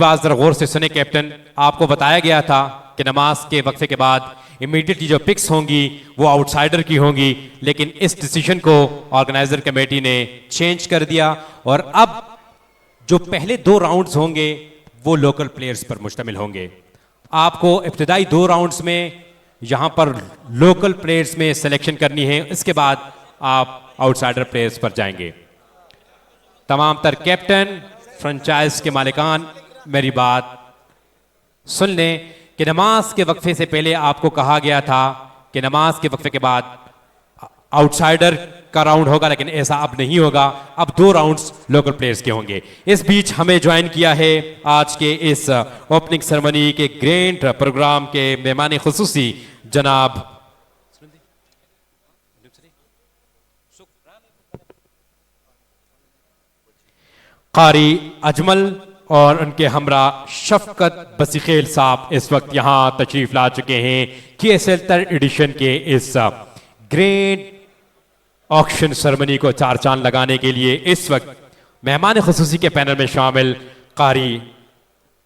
बात जरा गौर से सुने कैप्टन, आपको बताया गया था कि नमाज के वक्फे के बाद इमीडिएटली जो पिक्स होंगी वो आउटसाइडर की होंगी, लेकिन इस डिसीजन को ऑर्गेनाइजर कमेटी ने चेंज कर दिया और अब जो पहले 2 राउंड्स होंगे वो लोकल प्लेयर्स पर मुश्तमिल होंगे। आपको इब्तिदाई 2 राउंड्स में यहां पर लोकल प्लेयर्स में सिलेक्शन करनी है, इसके बाद आप आउटसाइडर प्लेयर्स पर जाएंगे। तमाम तर कैप्टन, फ्रेंचाइज के मालिकान, मेरी बात सुन लें कि नमाज के वक्फे से पहले आपको कहा गया था कि नमाज के वक्फे के बाद आउटसाइडर का राउंड होगा, लेकिन ऐसा अब नहीं होगा। अब 2 राउंड्स लोकल प्लेयर्स के होंगे। इस बीच हमें ज्वाइन किया है आज के इस ओपनिंग सेरेमनी के ग्रैंड प्रोग्राम के मेहमान खुसूसी जनाब कारी अजमल और उनके हमरा शफकत बसीखेल साहब इस वक्त यहां तशरीफ ला चुके हैं KSL 3rd एडिशन के इस ग्रैंड ऑक्शन सेरेमनी को 4 चांद लगाने के लिए। इस वक्त मेहमान खुसूसी के पैनल में शामिल कारी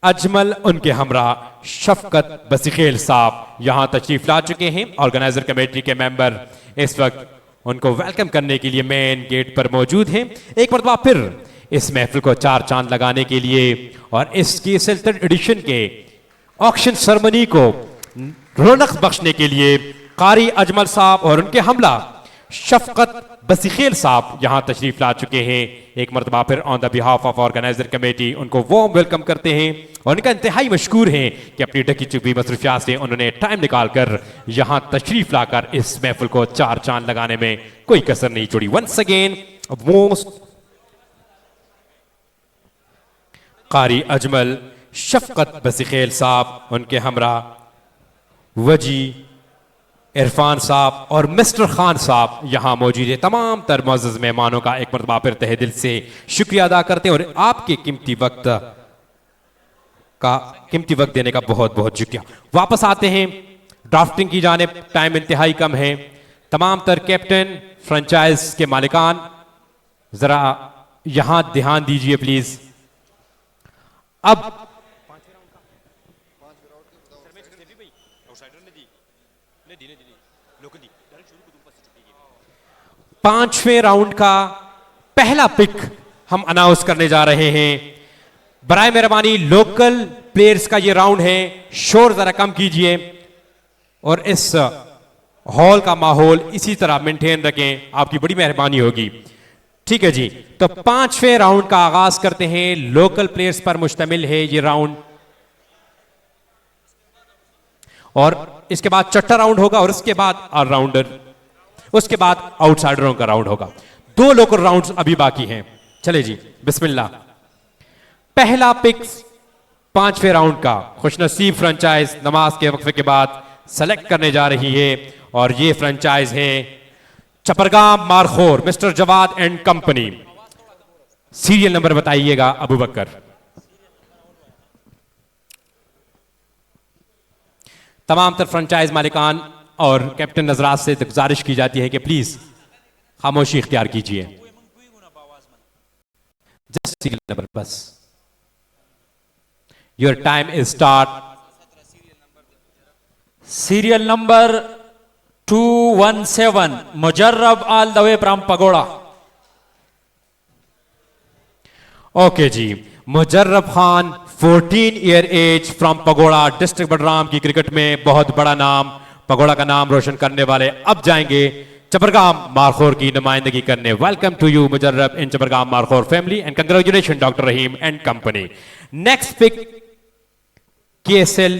अजमल, उनके हमरा शफकत बसीखेल साहब यहां तशरीफ ला चुके हैं। ऑर्गेनाइजर कमेटी के मेंबर इस वक्त उनको वेलकम करने के लिए मेन गेट पर मौजूद हैं। एक मरतबा फिर इस महफिल को 4 चांद लगाने के लिए और इस KSL 3rd एडिशन के ऑक्शन सेरेमनी को रौनक बख्शने के लिए कारी अजमल साहब और उनके हमला शफकत बसीखेल साहब यहां तशरीफ ला चुके हैं। एक मरतबा फिर on the behalf of organiser committee उनको वार्म वेलकम करते हैं और उनका इंतहाई मशकूर हैं कि अपनी ढकी चुकी मसरूफियात से उन्होंने टाइम निकालकर यहां तशरीफ लाकर इस महफिल को 4 चांद लगाने में कोई कसर नहीं छोड़ी। वंस अगेन मोस्ट कारी अजमल शफकत बसीखेल साहब, उनके हमरा वजी इरफान साहब और मिस्टर खान साहब यहां मौजूद है। तमाम तर मुअज़्ज़ज़ मेहमानों का एक मरतबा फिर तहे दिल से शुक्रिया अदा करते हैं और आपके कीमती वक्त देने का बहुत बहुत शुक्रिया। वापस आते हैं ड्राफ्टिंग की जानिब, टाइम इंतहाई कम है। तमाम तर कैप्टन, फ्रेंचाइज के मालिकान, जरा यहां ध्यान दीजिए प्लीज। अब 5वें राउंड का पहला पिक हम अनाउंस करने जा रहे हैं। बराए मेहरबानी लोकल प्लेयर्स का ये राउंड है, शोर जरा कम कीजिए और इस हॉल का माहौल इसी तरह मेंटेन रखें, आपकी बड़ी मेहरबानी होगी। ठीक है जी, तो 5वें राउंड का आगाज करते हैं। लोकल प्लेयर्स पर मुश्तमिल है ये राउंड और इसके बाद छठा राउंड होगा और उसके बाद ऑलराउंडर, उसके बाद आउटसाइडरों का राउंड होगा। 2 लोकल राउंड्स अभी बाकी हैं। चले जी, बिस्मिल्लाह। पहला पिक 5वें राउंड का खुशनसीब फ्रेंचाइज नमाज के वक्फे के बाद सेलेक्ट करने जा रही है और ये फ्रेंचाइज है Chapargam Markhor, mister Jawad and company. Serial number बताइएगा अबू बकर। तमाम तर फ्रेंचाइज मालिकान और कैप्टन नजरात से गुजारिश की जाती है कि प्लीज खामोशी इख्तियार कीजिए। जस्ट सीरियल नंबर बस। Your time is start. Serial number 217 Mujarrab all the way from Pagoda. Okay ji, Mujarrab Khan 14 year age from Pagoda, district Badram की क्रिकेट में बहुत बड़ा नाम, पगोड़ा का नाम रोशन करने वाले अब जाएंगे चपरगाम मारखोर की नुमाइंदगी करने। Welcome to you Mujarrab in Chapargam Markhor family and congratulation doctor Rahim and company. Next pick KSL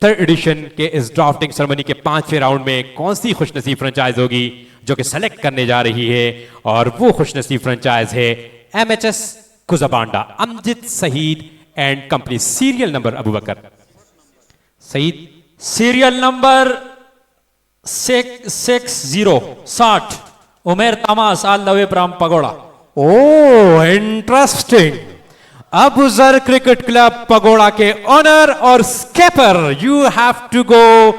3rd edition के इस ड्राफ्टिंग सेरेमनी के 5वें राउंड में कौन सी खुशनसीब फ्रेंचाइज होगी जो कि सेलेक्ट करने जा रही है, और वो खुशनसीब फ्रेंचाइज है MHS Kuzabanda, Amjad Saeed and company. Serial number Abu Bakar Saeed. Serial number 60 Umer Tamas all the way from Pagoda. Oh interesting. Abuzar cricket club Pagoda के ओनर और skipper, you have to go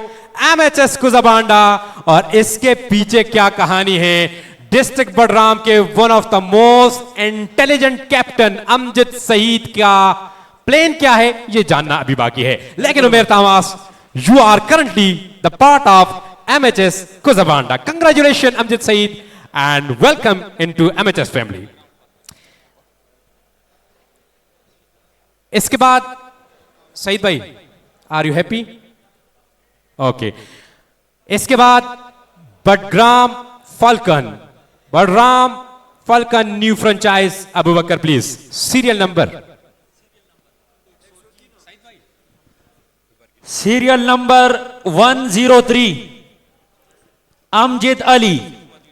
MHS Kuzabanda. और इसके पीछे क्या कहानी है, डिस्ट्रिक्ट बडराम के one of the most intelligent captain Amjad Saeed का प्लेन क्या है ये जानना अभी बाकी है, लेकिन Umer Tamas, you are currently the part of MHS Kuzabanda. Congratulations, Amjad Saeed, and welcome into MHS family. इसके बाद सईद भाई, आर यू हैप्पी? ओके। इसके बाद Badgram falcon new franchise, Abu Bakar please, serial number. Serial number 103 Amjad Ali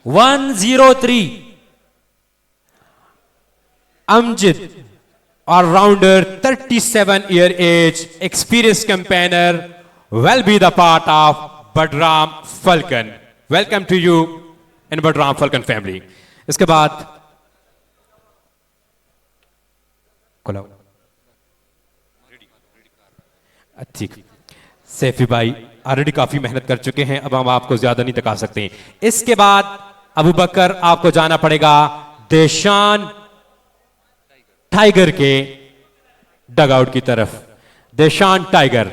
103। Amjad, all-rounder, 37-year age, experienced campaigner, will be the part of Badram Falcon. Welcome to you in Badram Falcon family. इसके बाद ठीक, सैफी भाई already काफी मेहनत कर चुके हैं, अब हम आपको ज्यादा नहीं थका सकते। इसके बाद अबू बकर, आपको जाना पड़ेगा देशान टाइगर के डगआउट की तरफ। देशान tiger,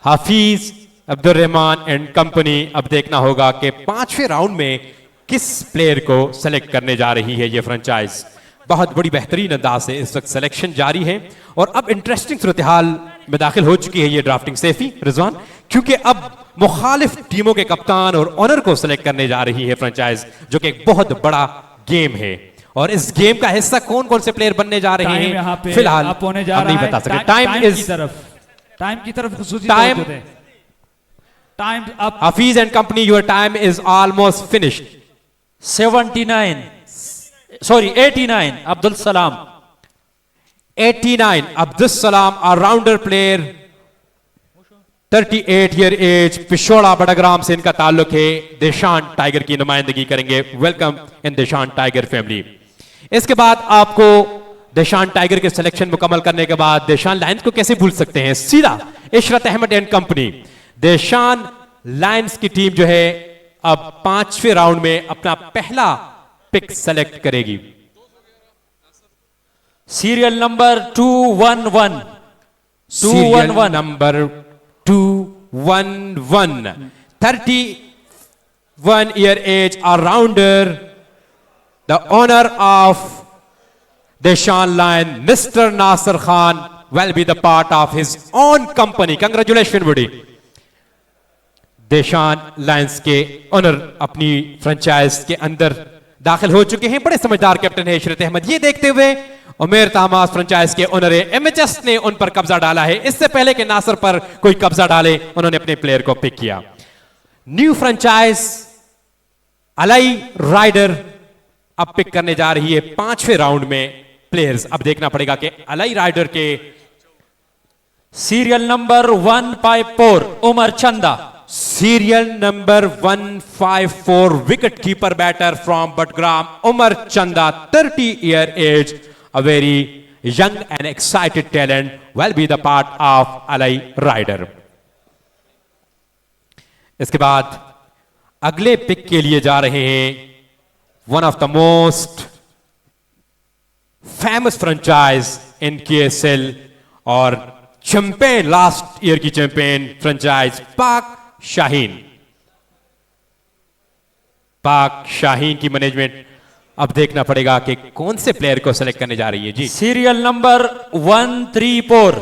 Hafiz Abdurrahman and company. अब देखना होगा कि 5वें राउंड में किस प्लेयर को सेलेक्ट करने जा रही है ये फ्रेंचाइज। बहुत बड़ी बेहतरीन अंदाज से इस वक्त सिलेक्शन जारी है और अब इंटरेस्टिंग सूरत हाल में दाखिल हो चुकी है ये ड्राफ्टिंग सैफी रिजवान, क्योंकि अब मुखालिफ टीमों के कप्तान और ऑनर को सेलेक्ट करने जा रही है फ्रेंचाइज, जो कि एक बहुत बड़ा गेम है। और इस गेम का हिस्सा कौन कौन से प्लेयर बनने जा रहे हैं फिलहाल हम नहीं बता सकते। टाइम की तरफ time up. Hafeez and company, your time is almost finished. 89 Abdul Salam. 89 Abdul Salam, allrounder player, 38-year as, पिशोड़ा Badgram से इनका ताल्लुक है। देशान टाइगर की नुमाइंदगी करेंगे। वेलकम इन देशान टाइगर फैमिली। इसके बाद आपको देशान टाइगर के सिलेक्शन मुकम्मल करने के बाद देशान लायंस को कैसे भूल सकते हैं, सीधा Ishrat Ahmed and company. Deshan lions की टीम जो है अब 5वें राउंड में अपना पहला पिक सेलेक्ट करेगी। Serial number 211 number 211, 31-year age, all-rounder, the owner of Deshan lion, mister Nasir Khan, will be the part of his own company. Congratulations buddy. देशान लायंस के ओनर अपनी फ्रेंचाइज के अंदर दाखिल हो चुके हैं। बड़े समझदार कैप्टन है इशरत अहमद। ये देखते हुए उमेर तामास फ्रेंचाइज के ओनर है, MHS ने उन पर कब्जा डाला है। इससे पहले कि नासिर पर कोई कब्जा डाले, उन्होंने अपने प्लेयर को पिक किया। न्यू फ्रेंचाइज अलाई राइडर अब पिक करने जा रही है 5वें राउंड में प्लेयर्स। अब देखना पड़ेगा कि अलाई राइडर के serial number 154 Umar Chanda. Serial number 154, wicket keeper batter from Badgram, Umar Chanda, 30-year age, a very young and excited talent, will be the part of अलाई राइडर। इसके बाद अगले पिक के लिए जा रहे हैं one of the most famous franchise in KSL और चैंपियन, लास्ट ईयर की चैंपियन फ्रेंचाइज पाक शाहीन की मैनेजमेंट। अब देखना पड़ेगा कि कौन से प्लेयर को सेलेक्ट करने जा रही है जी। Serial number 134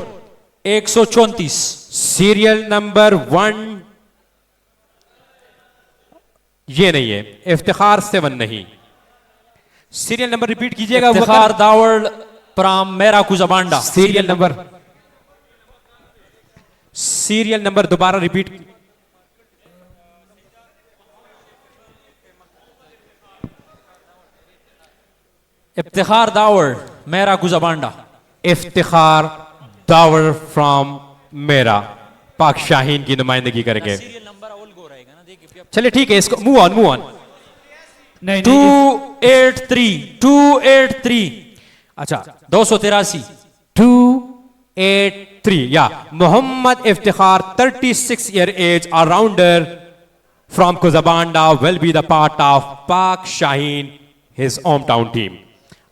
134। सीरियल नंबर 1, ये नहीं है, इफ्तिखार 7 नहीं। सीरियल नंबर रिपीट कीजिएगा। इफ्तिखार दावड़ प्राम मेरा कुजाबांडा। सीरियल नंबर दोबारा रिपीट। इफ्तिखार दावड़ मेरा गुजाबांडा। इफ्तिखार दावड़ फ्रॉम मेरा, पाक शाहीन की नुमाइंदगी करेंगे। चलिए ठीक है, इसको मूव ऑन। 283 अच्छा 283 283 या Mohammad Iftikhar, 36-year age, all-rounder from Kuzabanda, will be the part of Pak Shaheen, his home town team.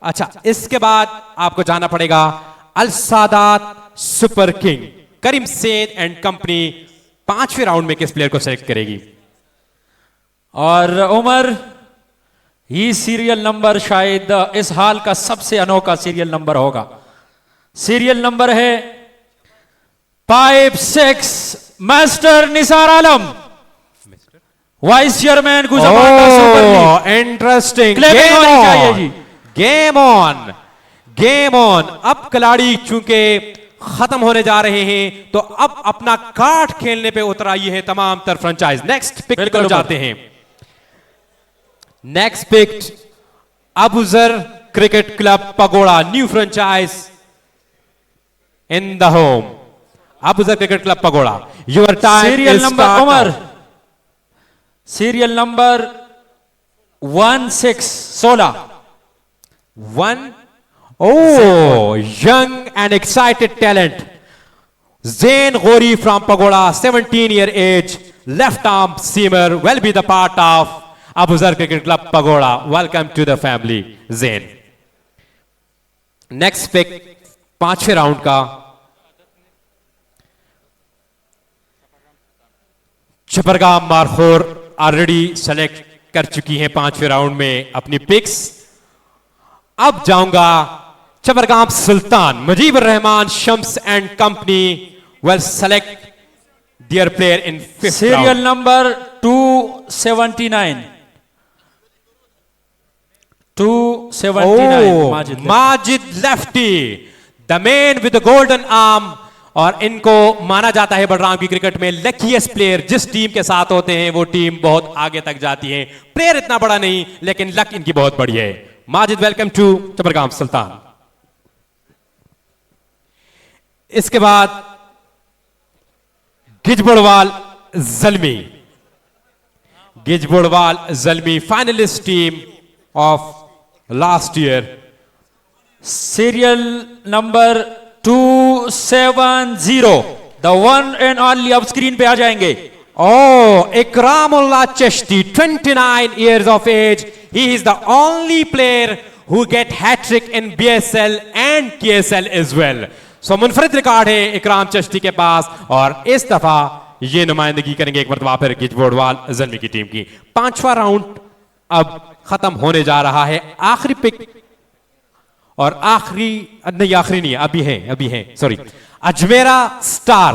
अच्छा, इसके बाद आपको जाना पड़ेगा Al Saadat super king Karim Sen and company 5वें राउंड में किस प्लेयर को सेलेक्ट करेगी? और उमर, ये सीरियल नंबर शायद इस हाल का सबसे अनोखा सीरियल नंबर होगा। सीरियल नंबर है 5-6, master Nisar Alam, vice chairman Gujarat super league. Interesting. Clapping होनी चाहिए जी। Game on, game on. अब खिलाड़ी चूंकि खत्म होने जा रहे हैं तो अब अपना कार्ड खेलने पे उतर आई है तमाम तर फ्रेंचाइज। नेक्स्ट पिक की तरफ जाते हैं। Next pick Abuzar cricket club pagoda, new franchise in the home. Abuzar cricket club pagoda, your time serial number Umar, serial number 16 1। Oh, young and excited talent. Zain Ghori from Pagoda, 17-year age, left arm seamer, will be the part of Abu Zar Cricket Club Pagoda. Welcome to the family, Zain. Next pick, 5वें round का छपरगाम markhor already select कर चुकी हैं 5वें round में अपनी picks. अब जाऊंगा Chhapargam Sultan, Mujibur Rahman Shams and company will select their player in 5th serial number 279 Majid lefty, the man with the golden arm. और इनको माना जाता है बलराम की क्रिकेट में लकीएस्ट प्लेयर। जिस टीम के साथ होते हैं वो टीम बहुत आगे तक जाती है। प्लेयर इतना बड़ा नहीं लेकिन लक इनकी बहुत बड़ी है। Majid, welcome to Chhapargam Sultan. इसके बाद Gizbodwal Zalmi, Gizbodwal Zalmi finalist team of last year. Serial number 270, the one and only, अब स्क्रीन पे आ जाएंगे। Ikramullah Chashti, 29 years of age. He is the only player who get hat-trick in BSL and KSL as well. So मुनफरिद record है इकराम चश्ती के पास और इस दफा ये नुमाइंदगी करेंगे एक मरतबा फिर गिजबोड़वाल जलमी की टीम की। 5वां राउंड अब खत्म होने जा रहा है। आखिरी पिक और आखिरी नहीं है, अभी है sorry, Ajmera star,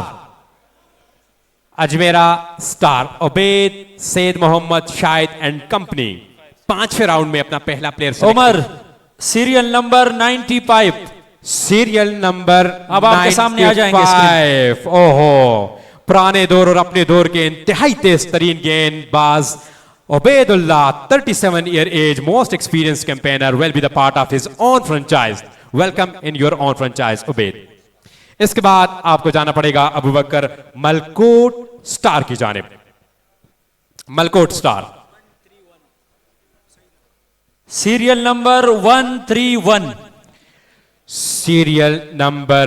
Ajmera star, Ubaid Syed Mohammad Shahid and company 5वें राउंड में अपना पहला player. Umar, serial number 95, serial number अब आपके सामने आ जाएंगे स्क्रीन। ओहो, पुराने दौर और अपने दौर के इंतहाई तेज तरीन गेंदबाज Ubaidullah, 37-year age, most experienced campaigner, will be the part of his own franchise. Welcome in your own franchise, Ubaid. इसके बाद आपको जाना पड़ेगा अबू बकर मलकोट स्टार की जानिब। Malkot star, serial number 131, serial number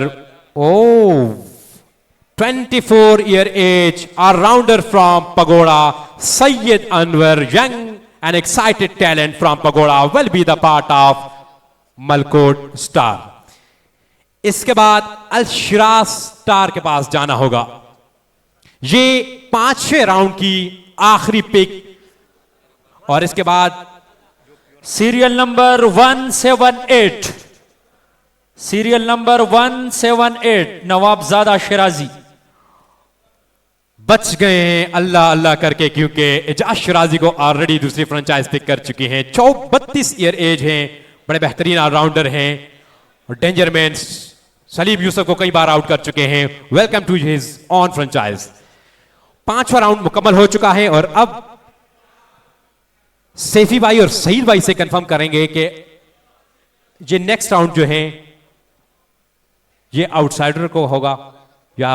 24-year age, all-rounder from Pagoda, Sayyid Anwar, young and excited talent from Pagoda, will be the part of Malkot Star. इसके बाद अल Siraj star के पास जाना होगा। ये 5वें राउंड की आखिरी पिक और इसके बाद serial number 178, serial number 178, Nawabzada Shirazi. बच गए हैं अल्लाह अल्लाह करके क्योंकि एजाज शिराजी को ऑलरेडी दूसरी फ्रेंचाइज पिक कर चुकी हैं। 32 एज हैं, बड़े बेहतरीन ऑलराउंडर हैं और डेंजर मैन सलीम यूसुफ को कई बार आउट कर चुके हैं। Welcome to his own franchise. 5वां राउंड मुकम्मल हो चुका है और अब सैफी भाई और सईद भाई से कंफर्म करेंगे कि ये नेक्स्ट राउंड जो है ये आउटसाइडर को होगा या